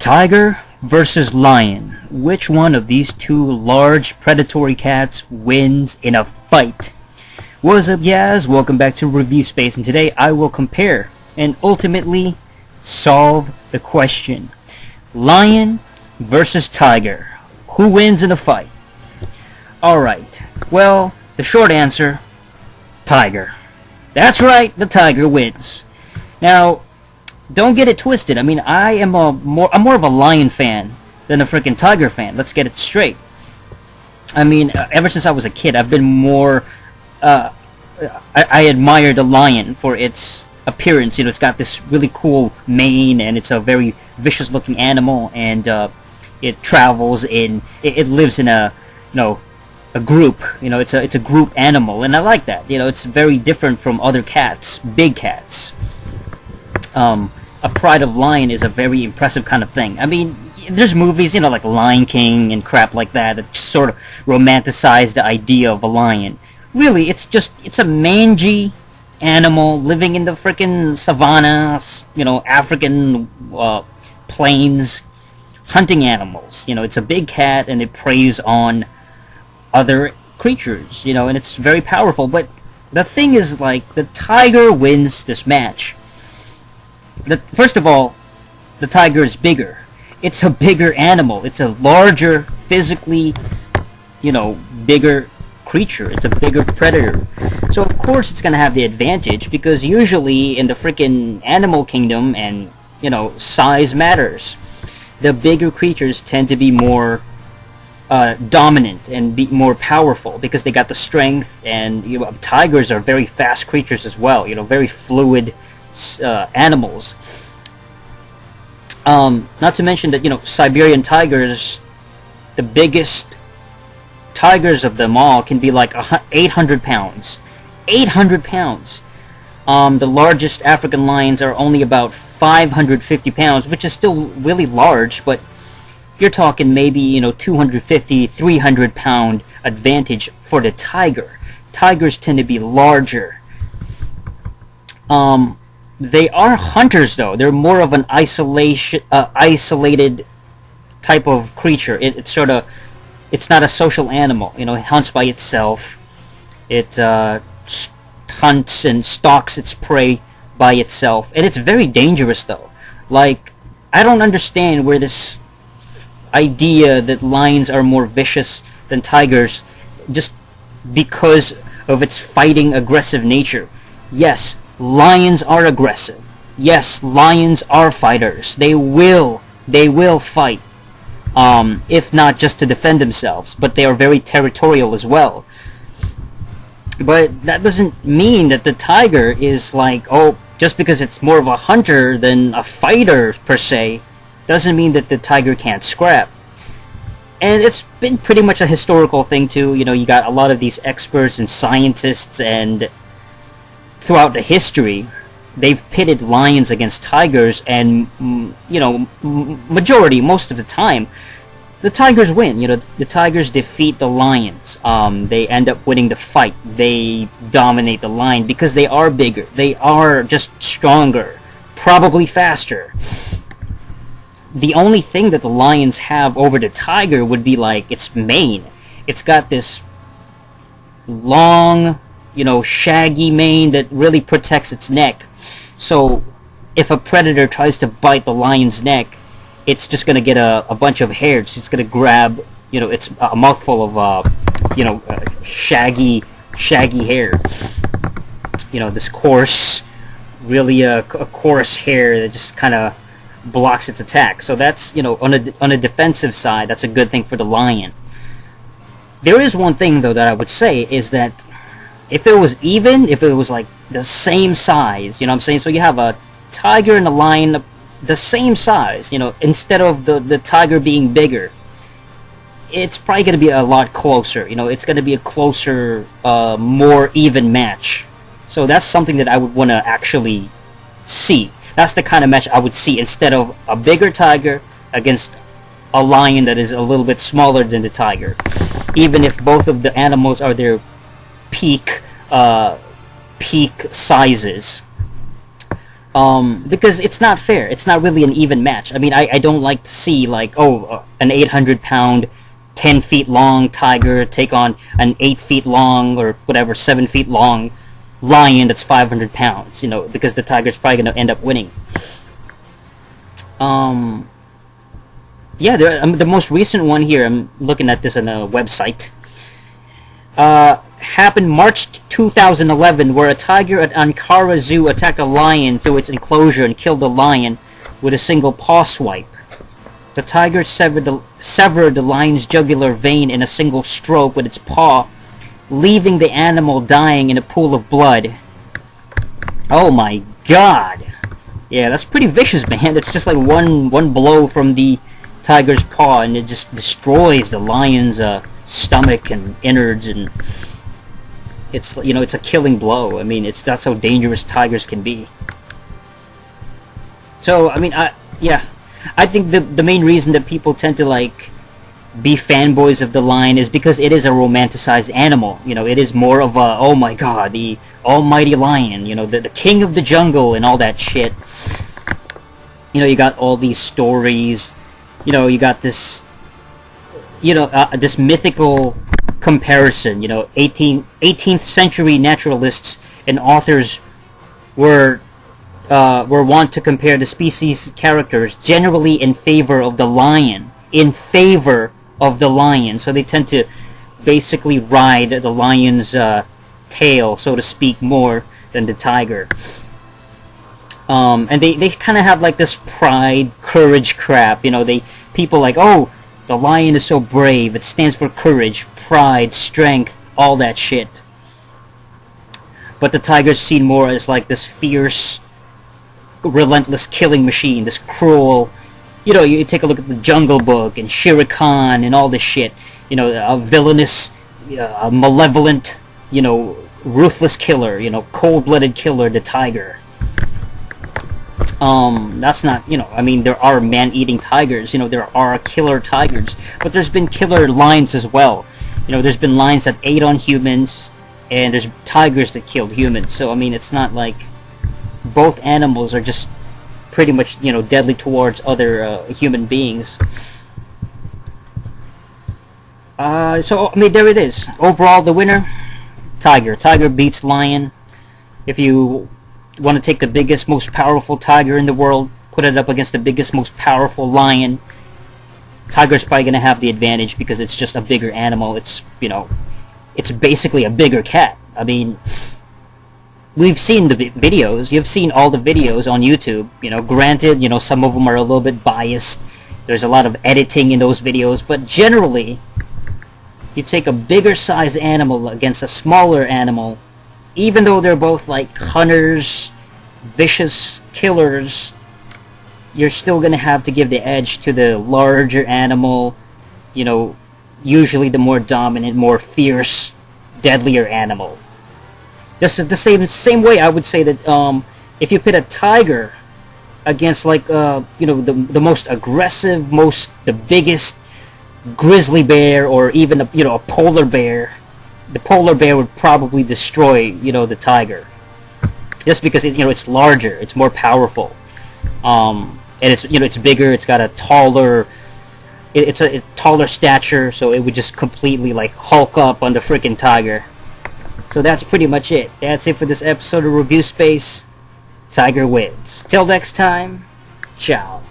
Tiger versus lion. Which one of these two large predatory cats wins in a fight? What's up, Yaz? Welcome back to Review Space, and today I will compare and ultimately solve the question. Lion versus tiger. Who wins in a fight? Alright, well, the short answer, tiger. That's right, the tiger wins. Now, don't get it twisted. I mean, I'm more of a lion fan than a freaking tiger fan. Let's get it straight. I mean, ever since I was a kid, I've been more. I admire the lion for its appearance. You know, it's got this really cool mane, and it's a very vicious-looking animal, and it travels in. It lives in a group. You know, it's a group animal, and I like that. You know, it's very different from other cats, big cats. A pride of lion is a very impressive kind of thing. I mean, there's movies, you know, like Lion King and crap like that sort of romanticize the idea of a lion. Really, it's a mangy animal living in the frickin' savannah, you know, African plains, hunting animals. You know, it's a big cat, and it preys on other creatures, you know, and it's very powerful. But the thing is, like, the tiger wins this match. First of all, the tiger is bigger. It's a bigger animal. It's a larger, physically, you know, bigger creature. It's a bigger predator. So of course it's going to have the advantage, because usually in the freaking animal kingdom, and, you know, size matters. The bigger creatures tend to be more dominant and be more powerful because they got the strength, and, you know, tigers are very fast creatures as well. You know, very fluid animals. Not to mention that, you know, Siberian tigers, the biggest tigers of them all, can be like 800 pounds. 800 pounds. The largest African lions are only about 550 pounds, which is still really large, but you're talking maybe, you know, 250, 300 pound advantage for the tiger. Tigers tend to be larger. They are hunters, though. They're more of an isolated type of creature. It's not a social animal. You know, it hunts by itself. It hunts and stalks its prey by itself, and it's very dangerous, though. Like, I don't understand where this idea that lions are more vicious than tigers, just because of its fighting, aggressive nature. Yes, lions are aggressive. Yes, lions are fighters. They will fight, if not just to defend themselves, but they are very territorial as well. But that doesn't mean that the tiger is like, oh, just because it's more of a hunter than a fighter per se, doesn't mean that the tiger can't scrap. And it's been pretty much a historical thing too. You know, you got a lot of these experts and scientists, and throughout the history, they've pitted lions against tigers, and, you know, most of the time, the tigers win. You know, the tigers defeat the lions. They end up winning the fight. They dominate the lion because they are bigger. They are just stronger, probably faster. The only thing that the lions have over the tiger would be, like, its mane. It's got this long, you know, shaggy mane that really protects its neck. So if a predator tries to bite the lion's neck, it's just going to get a bunch of hairs. It's going to grab, you know, it's a mouthful of, you know, shaggy hair. You know, this coarse, really a coarse hair that just kind of blocks its attack. So that's, you know, on a defensive side, that's a good thing for the lion. There is one thing, though, that I would say is that if it was even, if it was like the same size, you know what I'm saying? So you have a tiger and a lion the same size, you know, instead of the tiger being bigger, it's probably going to be a lot closer. You know, it's going to be a closer, more even match. So that's something that I would want to actually see. That's the kind of match I would see, instead of a bigger tiger against a lion that is a little bit smaller than the tiger. Even if both of the animals are their peak sizes. Because it's not fair. It's not really an even match. I mean, I don't like to see, like, an 800-pound, 10 feet long tiger take on an 8 feet long, or whatever, 7 feet long lion that's 500 pounds, because the tiger's probably going to end up winning. Yeah, the most recent one here, I'm looking at this on a website, happened March 2011, where a tiger at Ankara Zoo attacked a lion through its enclosure and killed the lion with a single paw swipe. The tiger severed the lion's jugular vein in a single stroke with its paw, leaving the animal dying in a pool of blood. Oh my god! Yeah, that's pretty vicious, man. It's just like one blow from the tiger's paw, and it just destroys the lion's stomach and innards, and it's it's a killing blow. I mean, that's how dangerous tigers can be. So I mean, I think the main reason that people tend to like be fanboys of the lion is because it is a romanticized animal. It is more of a, oh my god, the almighty lion, the king of the jungle and all that shit. You got all these stories. You got this, this mythical comparison. 18th century naturalists and authors were wont to compare the species characters generally in favor of the lion. So they tend to basically ride the lion's tail, so to speak, more than the tiger. And they kind of have like this pride, courage crap. People like, oh, the lion is so brave. It stands for courage, pride, strength, all that shit. But the tiger's seen more as like this fierce, relentless killing machine, this cruel. You take a look at the Jungle Book and Shere Khan and all this shit. A villainous, a malevolent, ruthless killer. Cold-blooded killer, the tiger. That's not, I mean, there are man-eating tigers, there are killer tigers, but there's been killer lions as well. There's been lions that ate on humans, and there's tigers that killed humans. So, I mean, it's not like both animals are just pretty much, deadly towards other human beings. So, I mean, there it is. Overall, the winner, tiger. Tiger beats lion. If you want to take the biggest, most powerful tiger in the world, put it up against the biggest, most powerful lion, tiger's probably going to have the advantage because it's just a bigger animal. It's, it's basically a bigger cat. I mean, we've seen the videos. You've seen all the videos on YouTube. Granted, some of them are a little bit biased. There's a lot of editing in those videos, but generally, you take a bigger sized animal against a smaller animal, even though they're both like hunters, vicious killers, you're still going to have to give the edge to the larger animal, usually the more dominant, more fierce, deadlier animal. Just the same way I would say that if you put a tiger against like the most aggressive, the biggest grizzly bear, or even a polar bear, the polar bear would probably destroy the tiger, just because it's larger, it's more powerful, and it's bigger, it's got a taller taller stature, so it would just completely like hulk up on the freaking tiger. So that's pretty much it. That's it for this episode of Review Space. Tiger wins. Till next time, ciao.